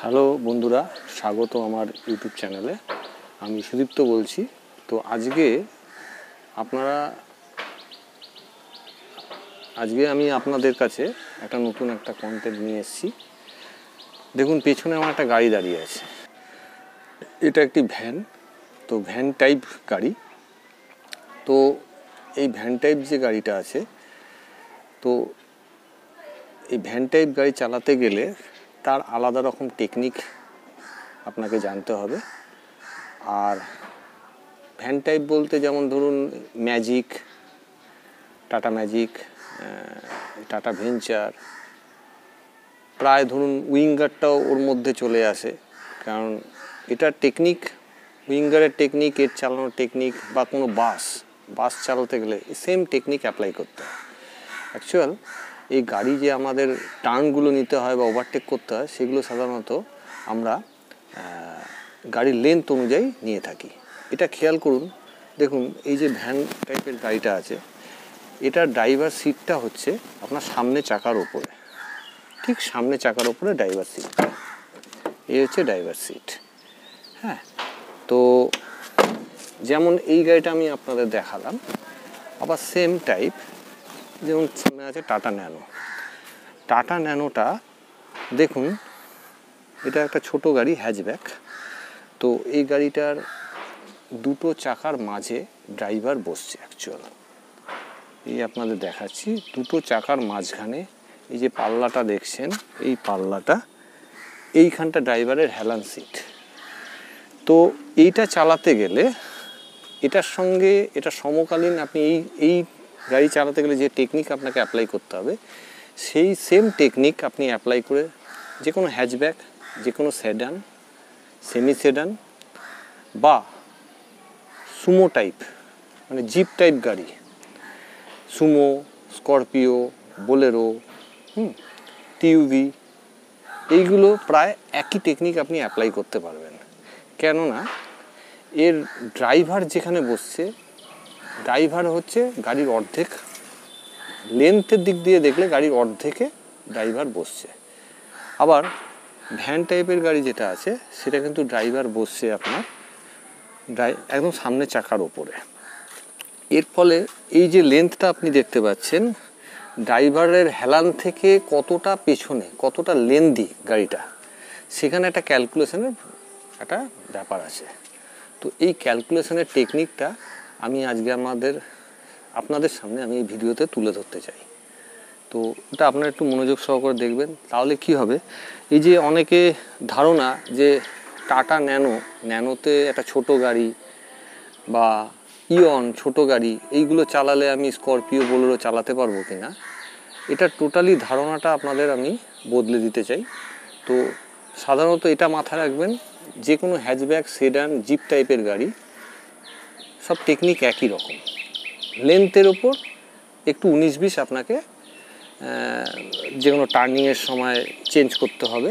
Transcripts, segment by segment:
Hello বন্ধুরা, স্বাগত আমার ইউটিউব চ্যানেলে। আমি সুদীপ্ত বলছি। তো আজকে আমি আপনাদের কাছে একটা নতুন কন্টেন্ট নিয়ে এসেছি। দেখুন, পেছনে আমার একটা গাড়ি দাঁড়িয়ে আছে। এটা একটি ভ্যান, তো ভ্যান টাইপ গাড়ি। তো এই ভ্যান টাইপ যে গাড়িটা আছে, তো এই ভ্যান টাইপ গাড়ি চালাতে গেলে তার আলাদা রকম টেকনিক আপনাকে জানতে হবে। আর ভ্যান টাইপ বলতে যেমন ধরুন magic, tata magic, tata venture, প্রায় ধরুন উইঙ্গারটাও ওর মধ্যে চলে আসে। কারণ এটার টেকনিক, উইঙ্গারের টেকনিক, এর চালানোর টেকনিক, বা কোনো বাস চালাতে গেলে সেম টেকনিক অ্যাপ্লাই করতে হয়। অ্যাকচুয়াল এই গাড়ি যে আমাদের টার্নগুলো নিতে হয় বা ওভারটেক করতে হয়, সেগুলো সাধারণত আমরা গাড়ির লেন্থ অনুযায়ী নিয়ে থাকি। এটা খেয়াল করুন। দেখুন, এই যে ভ্যান টাইপের গাড়িটা আছে, এটার ড্রাইভার সিটটা হচ্ছে আপনার সামনে চাকার ওপরে, ঠিক সামনে চাকার ওপরে ড্রাইভার সিটটা, এই হচ্ছে ড্রাইভার সিট। হ্যাঁ, তো যেমন এই গাড়িটা আমি আপনাদের দেখালাম, আবার সেম টাইপ যেমন সামনে আছে টাটা ন্যানো। টাটা ন্যানোটা দেখুন, এটা একটা ছোট গাড়ি, হ্যাচব্যাক। তো এই গাড়িটার দুটো চাকার মাঝে ড্রাইভার বসছে। অ্যাকচুয়াল এই আপনাদের দেখাচ্ছি, দুটো চাকার মাঝখানে এই যে পাল্লাটা দেখছেন, এই পাল্লাটা, এইখানটা ড্রাইভারের হেলান সিট। তো এইটা চালাতে গেলে এটার সঙ্গে এটা সমকালীন আপনি এই গাড়ি চালাতে গেলে যে টেকনিক আপনাকে অ্যাপ্লাই করতে হবে, সেই সেম টেকনিক আপনি অ্যাপ্লাই করে যে কোনো হ্যাচব্যাক, যে কোনো সেডান, সেমি সেডান বা সুমো টাইপ, মানে জিপ টাইপ গাড়ি, সুমো, স্করপিও, বোলেরো, টিউভি, এইগুলো প্রায় একই টেকনিক আপনি অ্যাপ্লাই করতে পারবেন। কেননা এর ড্রাইভার যেখানে বসছে, ড্রাইভার হচ্ছে গাড়ির অর্ধেক, লেন্থের দিক দিয়ে দেখলে গাড়ির অর্ধেকে ড্রাইভার বসছে। আবার ভ্যান টাইপের গাড়ি যেটা আছে, সেটা কিন্তু ড্রাইভার বসছে আপনার একদম সামনে চাকার ওপরে। এর ফলে এই যে লেন্থটা আপনি দেখতে পাচ্ছেন, ড্রাইভারের হেলান থেকে কতটা পেছনে, কতটা লেন্দি গাড়িটা, সেখানে একটা ক্যালকুলেশনের একটা ব্যাপার আছে। তো এই ক্যালকুলেশনের টেকনিকটা আমি আজকে আপনাদের সামনে আমি এই ভিডিওতে তুলে ধরতে চাই। তো এটা আপনারা একটু মনোযোগ সহকারে দেখবেন, তাহলে কি হবে, এই যে অনেকে ধারণা যে টাটা ন্যানোতে একটা ছোট গাড়ি বা ইয়ন ছোট গাড়ি, এইগুলো চালালে আমি স্করপিও, বোলেরো চালাতে পারবো কি না, এটা টোটালি ধারণাটা আপনাদের আমি বদলে দিতে চাই। তো সাধারণত এটা মাথায় রাখবেন, যে কোনো হ্যাচব্যাক, সেডান, জিপ টাইপের গাড়ি সব টেকনিক একই রকম। লেন্থের ওপর একটু 19-20 আপনাকে যে কোনো টার্নিংয়ের সময় চেঞ্জ করতে হবে।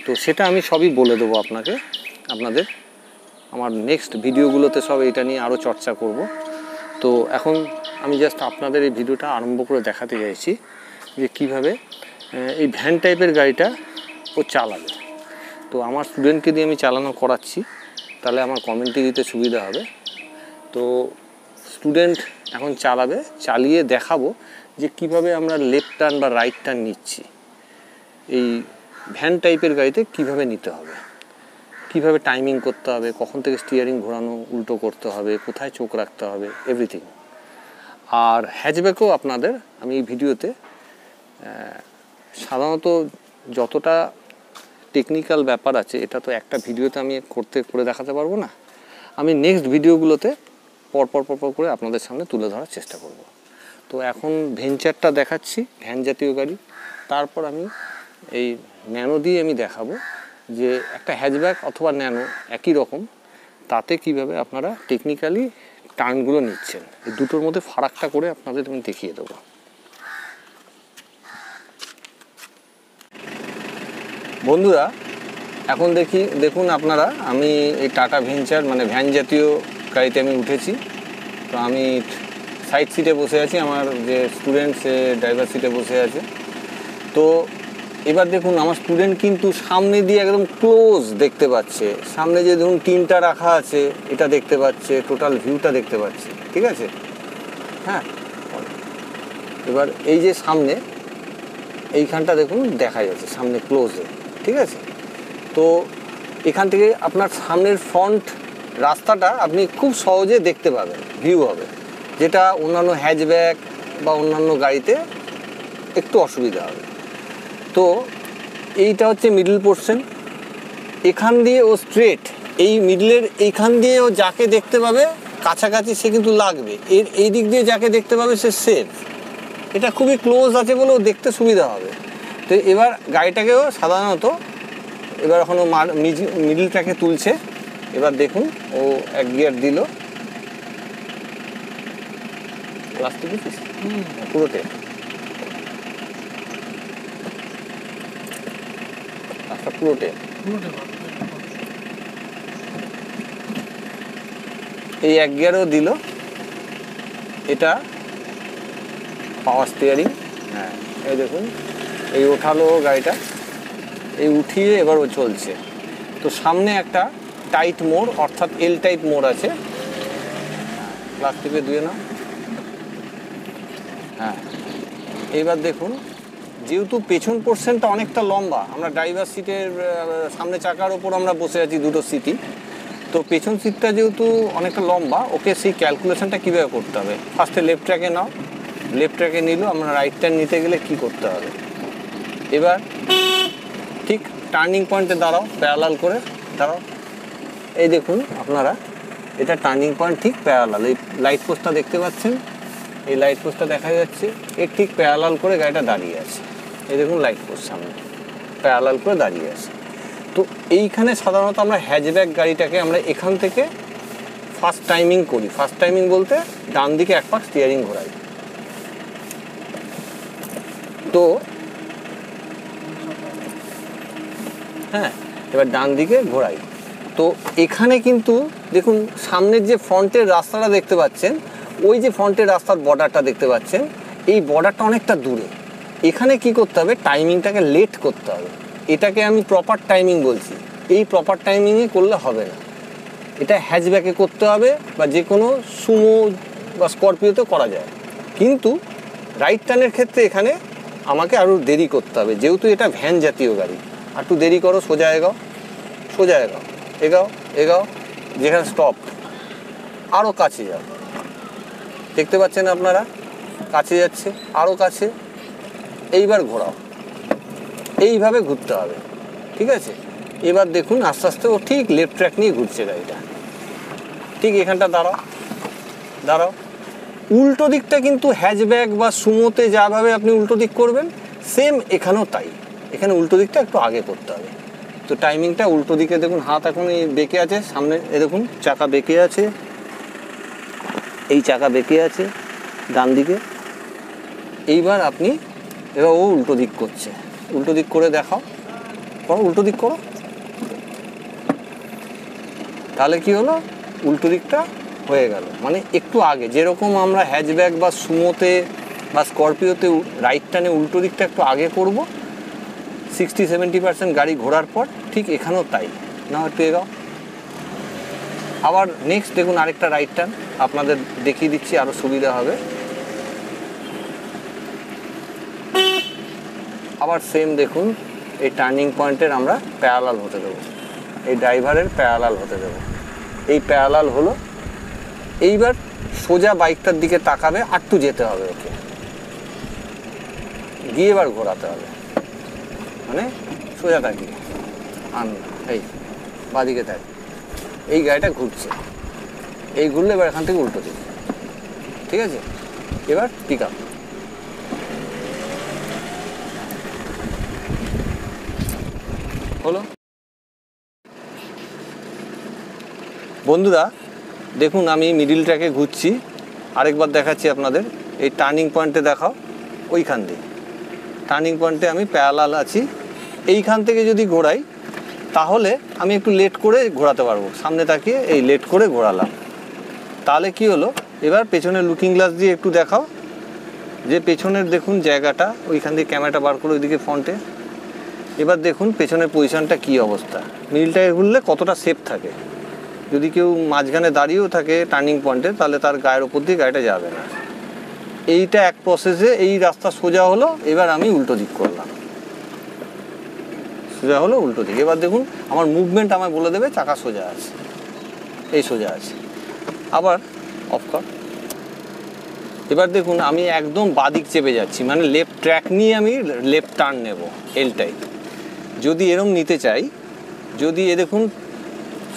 তো সেটা আমি সবই বলে দেবো আপনাদের আমার নেক্সট ভিডিওগুলোতে সব এটা নিয়ে আরও চর্চা করব। তো এখন আমি জাস্ট আপনাদের এই ভিডিওটা আরম্ভ করে দেখাতে চাইছি যে কীভাবে এই ভ্যান টাইপের গাড়িটা ও চালাবে। তো আমার স্টুডেন্টকে দিয়ে আমি চালানো করাচ্ছি, তাহলে আমার কমেন্টে দিতে সুবিধা হবে। তো স্টুডেন্ট এখন চালাবে, চালিয়ে দেখাবো যে কিভাবে আমরা লেফট টার্ন বা রাইট টার্ন নিচ্ছি, এই ভ্যান টাইপের গাড়িতে কিভাবে নিতে হবে, কিভাবে টাইমিং করতে হবে, কখন থেকে স্টিয়ারিং ঘোরানো উল্টো করতে হবে, কোথায় চোখ রাখতে হবে, এভরিথিং। আর হ্যাচব্যাকও আপনাদের আমি এই ভিডিওতে সাধারণত যতটা টেকনিক্যাল ব্যাপার আছে, এটা তো একটা ভিডিওতে আমি করে দেখাতে পারবো না। আমি নেক্সট ভিডিওগুলোতে পরপর করে আপনাদের সামনে তুলে ধরার চেষ্টা করব। তো এখন ভেঞ্চারটা দেখাচ্ছি, ভ্যান জাতীয় গাড়ি। তারপর আমি এই ন্যানো দিয়ে আমি দেখাবো যে একটা হ্যাচব্যাক অথবা ন্যানো একই রকম, তাতে কিভাবে আপনারা টেকনিক্যালি টার্নগুলো নিচ্ছেন, এই দুটোর মধ্যে ফারাকটা করে আপনাদের আমি দেখিয়ে দেবো। বন্ধুরা, এখন দেখুন আপনারা, আমি এই টাটা ভেঞ্চার মানে ভ্যান জাতীয় গাড়িতে আমি উঠেছি। তো আমি সাইড সিটে বসে আছি, আমার যে স্টুডেন্ট সে ড্রাইভার সিটে বসে আছে। তো এবার দেখুন আমার স্টুডেন্ট কিন্তু সামনে দিয়ে একদম ক্লোজ দেখতে পাচ্ছে, সামনে যে ধরুন টিনটা রাখা আছে এটা দেখতে পাচ্ছে, টোটাল ভিউটা দেখতে পাচ্ছে, ঠিক আছে। হ্যাঁ, এবার এই যে সামনে এইখানটা দেখুন দেখা যাচ্ছে সামনে ক্লোজে, ঠিক আছে। তো এখান থেকে আপনার সামনের ফ্রন্ট রাস্তাটা আপনি খুব সহজে দেখতে পাবেন, ভিউ হবে, যেটা অন্যান্য হ্যাচব্যাক বা অন্যান্য গাড়িতে একটু অসুবিধা হবে। তো এইটা হচ্ছে মিডল পোর্শন, এখান দিয়ে ও স্ট্রেট এই মিডলের এইখান দিয়ে ও যাকে দেখতে পাবে কাছাকাছি সে কিন্তু লাগবে, এই দিক দিয়ে যাকে দেখতে পাবে সে সেফ। এটা খুবই ক্লোজ আছে বলে ও দেখতে সুবিধা হবে। তো এবার গাড়িটাকেও সাধারণত এবার এখনও মিডল ট্র্যাকে তুলছে। এবার দেখুন ও এক গিয়ার দিল, পুরোটে রাস্তা পুরোটে এই এক গিয়ারও দিল। এটা পাওয়ার স্টিয়ারিং, হ্যাঁ এই দেখুন এই ওঠালো গাড়িটা, এই উঠিয়ে এবার ও চলছে। তো সামনে একটা টাইট মোড় অর্থাৎ এল টাইপ মোড় আছে, ক্লাস টিপে ধুয়ে নাও। হ্যাঁ, এইবার দেখুন যেহেতু পেছন পোর্শনটা অনেকটা লম্বা, আমরা ড্রাইভার সিটের সামনে চাকার ওপর আমরা বসে আছি দুটো সিটই, তো পেছন সিটটা যেহেতু অনেকটা লম্বা, ওকে সেই ক্যালকুলেশনটা কীভাবে করতে হবে। ফার্স্টে লেফট ট্র্যাকে নাও, লেফট ট্র্যাকে নিল, আমরা রাইট টার্ন নিতে গেলে কি করতে হবে। এবার ঠিক টার্নিং পয়েন্টে দাঁড়াও, প্যারালাল করে দাঁড়াও। এই দেখুন আপনারা এটা টার্নিং পয়েন্ট ঠিক প্যারালাল, এই লাইট পোস্টটা দেখতে পাচ্ছেন, এই লাইট পোস্টটা দেখা যাচ্ছে, এর ঠিক প্যারালাল করে গাড়িটা দাঁড়িয়ে আছে। এই দেখুন লাইট পোস্ট সামনে প্যারালাল করে দাঁড়িয়ে আছে। তো এইখানে সাধারণত আমরা হ্যাচব্যাক গাড়িটাকে আমরা এখান থেকে ফার্স্ট টাইমিং করি। ফার্স্ট টাইমিং বলতে ডান দিকে এক পাক স্টিয়ারিং ঘোরাই। তো হ্যাঁ, এবার ডান দিকে ঘোরাই। তো এখানে কিন্তু দেখুন সামনের যে ফ্রন্টের রাস্তাটা দেখতে পাচ্ছেন, ওই যে ফ্রন্টের রাস্তার বর্ডারটা দেখতে পাচ্ছেন, এই বর্ডারটা অনেকটা দূরে। এখানে কি করতে হবে, টাইমিংটাকে লেট করতে হবে। এটাকে আমি প্রপার টাইমিং বলছি, এই প্রপার টাইমিংয়ে করলে হবে না, এটা হ্যাচব্যাকে করতে হবে বা যে কোনো সুমো বা স্করপিওতে করা যায়। কিন্তু রাইট টার্নের ক্ষেত্রে এখানে আমাকে আরও দেরি করতে হবে, যেহেতু এটা ভ্যান জাতীয় গাড়ি। আর একটু দেরি করো, সোজা এগাও, সোজা এগাও, এগাও এগাও, যেখানে স্টপ, আরও কাছে যাও, দেখতে পাচ্ছেন আপনারা কাছে যাচ্ছে, আরও কাছে, এইবার ঘোরাও, এইভাবে ঘুরতে হবে, ঠিক আছে। এবার দেখুন আস্তে আস্তে ও ঠিক লেফট ট্র্যাক নিয়ে ঘুরছে গাড়িটা। ঠিক এখানটা দাঁড়াও, দাঁড়াও। উল্টো দিকটা কিন্তু হ্যাচব্যাক বা সুমোতে যাভাবে আপনি উল্টো দিক করবেন, সেম এখানেও তাই, এখানে উল্টো দিকটা একটু আগে করতে হবে। তো টাইমিংটা উল্টো দিকে দেখুন, হাত এখন এই বেঁকে আছে, সামনে এ দেখুন চাকা বেঁকে আছে, এই চাকা বেঁকে আছে ডান দিকে। এইবার আপনি এবার ও উল্টো দিক করছে, উল্টো দিক করে দেখাও, করো উল্টো দিক করো। তাহলে কি হলো, উল্টো দিকটা হয়ে গেল, মানে একটু আগে। যেরকম আমরা হ্যাচব্যাক বা সুমোতে বা স্করপিওতে রাইট টার্নে উল্টো দিকটা একটু আগে করব 60-70% গাড়ি ঘোরার পর, ঠিক এখানেও তাই। না একটু এগাও, আবার নেক্সট দেখুন আরেকটা রাইট টার্ন আপনাদের দেখিয়ে দিচ্ছি, আরও সুবিধা হবে। আবার সেম দেখুন এই টার্নিং পয়েন্টের আমরা প্যারালাল হতে দেবো, এই ড্রাইভারের প্যারালাল হতে দেবো, এই প্যারালাল হলো। এইবার সোজা বাইকটার দিকে তাকাবে, আটটু যেতে হবে ওকে, গিয়ে এবার ঘোরাতে হবে, মানে সোজা তাকিয়ে আন, এই বাদিকে থাক, এই গাড়িটা ঘুরছে, এই ঘুরলে এবার এখান থেকে উল্টো দিকে, ঠিক আছে। এবার পিক আপ, হলো। বন্ধুরা দেখুন আমি মিডিল ট্র্যাকে ঘুরছি, আরেকবার দেখাচ্ছি আপনাদের। এই টার্নিং পয়েন্টে দেখাও, ওইখান দিয়ে টার্নিং পয়েন্টে আমি প্যারালাল আছি। এইখান থেকে যদি ঘোরাই তাহলে আমি একটু লেট করে ঘোরাতে পারবো, সামনে তাকিয়ে এই লেট করে ঘোরালাম। তাহলে কি হলো, এবার পেছনের লুকিং গ্লাস দিয়ে একটু দেখাও যে পেছনের দেখুন জায়গাটা, ওইখান দিয়ে ক্যামেরাটা বার করে ওইদিকে ফ্রন্টে, এবার দেখুন পেছনের পজিশনটা কী অবস্থা, মিডল টায়ার ঘুরলে কতটা সেফ থাকে। যদি কেউ মাঝখানে দাঁড়িয়েও থাকে টার্নিং পয়েন্টে, তাহলে তার গায়ের ওপর দিয়ে গাড়িটা যাবে না। এইটা এক প্রসেসে এই রাস্তা সোজা হলো। এবার আমি উল্টো দিক করলাম, সোজা হলো উল্টো দিক। এবার দেখুন আমার মুভমেন্ট আমায় বলে দেবে চাকা সোজা আছে, এই সোজা আছে। আবার অফ কর। এবার দেখুন আমি একদম বাদিক চেপে যাচ্ছি, মানে লেফট ট্র্যাক নিয়ে আমি লেফট টার্ন নেব এল টাইপ। যদি এরম নিতে চাই, যদি এ দেখুন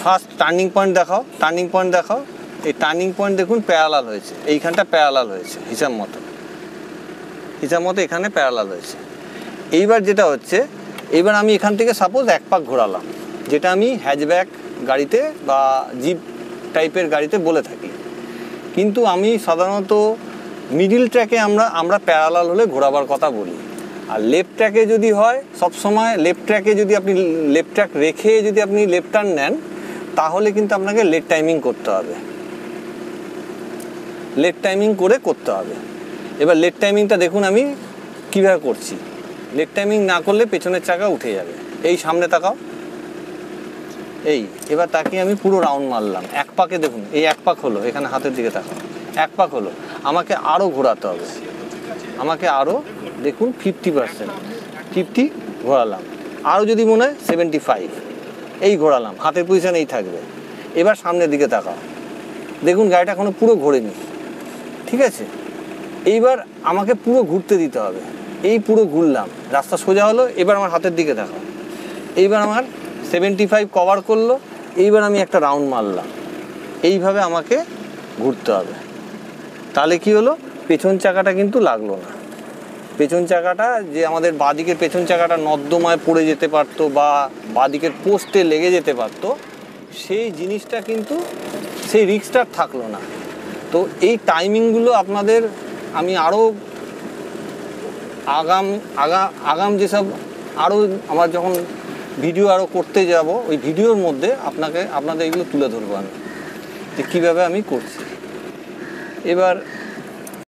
ফার্স্ট টার্নিং পয়েন্ট দেখাও, টার্নিং পয়েন্ট দেখাও। এই টার্নিং পয়েন্ট দেখুন প্যারালাল হয়েছে, এইখানটা প্যারালাল হয়েছে হিসাব মতো, হিসাব মতো এখানে প্যারালাল হয়েছে। এইবার যেটা হচ্ছে, এইবার আমি এখান থেকে সাপোজ এক পাক ঘোরালাম, যেটা আমি হ্যাচব্যাক গাড়িতে বা জিপ টাইপের গাড়িতে বলে থাকি। কিন্তু আমি সাধারণত মিডিল ট্র্যাকে আমরা প্যারালাল হলে ঘোরাবার কথা বলি। আর লেফট ট্র্যাকে যদি হয়, সবসময় লেফট ট্র্যাকে যদি আপনি লেফট ট্র্যাক রেখে যদি আপনি লেফট টার্ন নেন, তাহলে কিন্তু আপনাকে লেট টাইমিং করতে হবে, লেট টাইমিং করে করতে হবে। এবার লেট টাইমিংটা দেখুন আমি কীভাবে করছি। লেট টাইমিং না করলে পেছনের চাকা উঠে যাবে। এই সামনে তাকাও, এই এবার তাকে আমি পুরো রাউন্ড মারলাম এক পাকে। দেখুন এই এক পাক হলো, এখানে হাতের দিকে তাকাও, এক পাক হলো। আমাকে আরও ঘোরাতে হবে, আমাকে আরও দেখুন 50 ঘোরালাম। আরও যদি মনে হয় 75, এই ঘোরালাম, হাতের পজিশন এই থাকবে। এবার সামনের দিকে তাকাও, দেখুন গাড়িটা এখনো পুরো ঘোরেনি, ঠিক আছে? এইবার আমাকে পুরো ঘুরতে দিতে হবে। এই পুরো ঘুরলাম, রাস্তা সোজা হলো। এবার আমার হাতের দিকে তাকাও, এইবার আমার 75 কভার করলো। এইবার আমি একটা রাউন্ড মারলাম, এইভাবে আমাকে ঘুরতে হবে। তাহলে কি হলো, পেছন চাকাটা কিন্তু লাগলো না। পেছন চাকাটা যে আমাদের বাঁদিকের পেছন চাকাটা নর্দমায় পড়ে যেতে পারতো বা বাঁদিকের পোস্টে লেগে যেতে পারতো, সেই জিনিসটা কিন্তু সেই রিস্কটা থাকলো না। তো এই টাইমিংগুলো আপনাদের আমি আরও আগাম যেসব আরও আমার যখন ভিডিও আরও করতে যাব, ওই ভিডিওর মধ্যে আপনাদের এগুলো তুলে ধরবো আমি, যে কীভাবে আমি করছি। এবার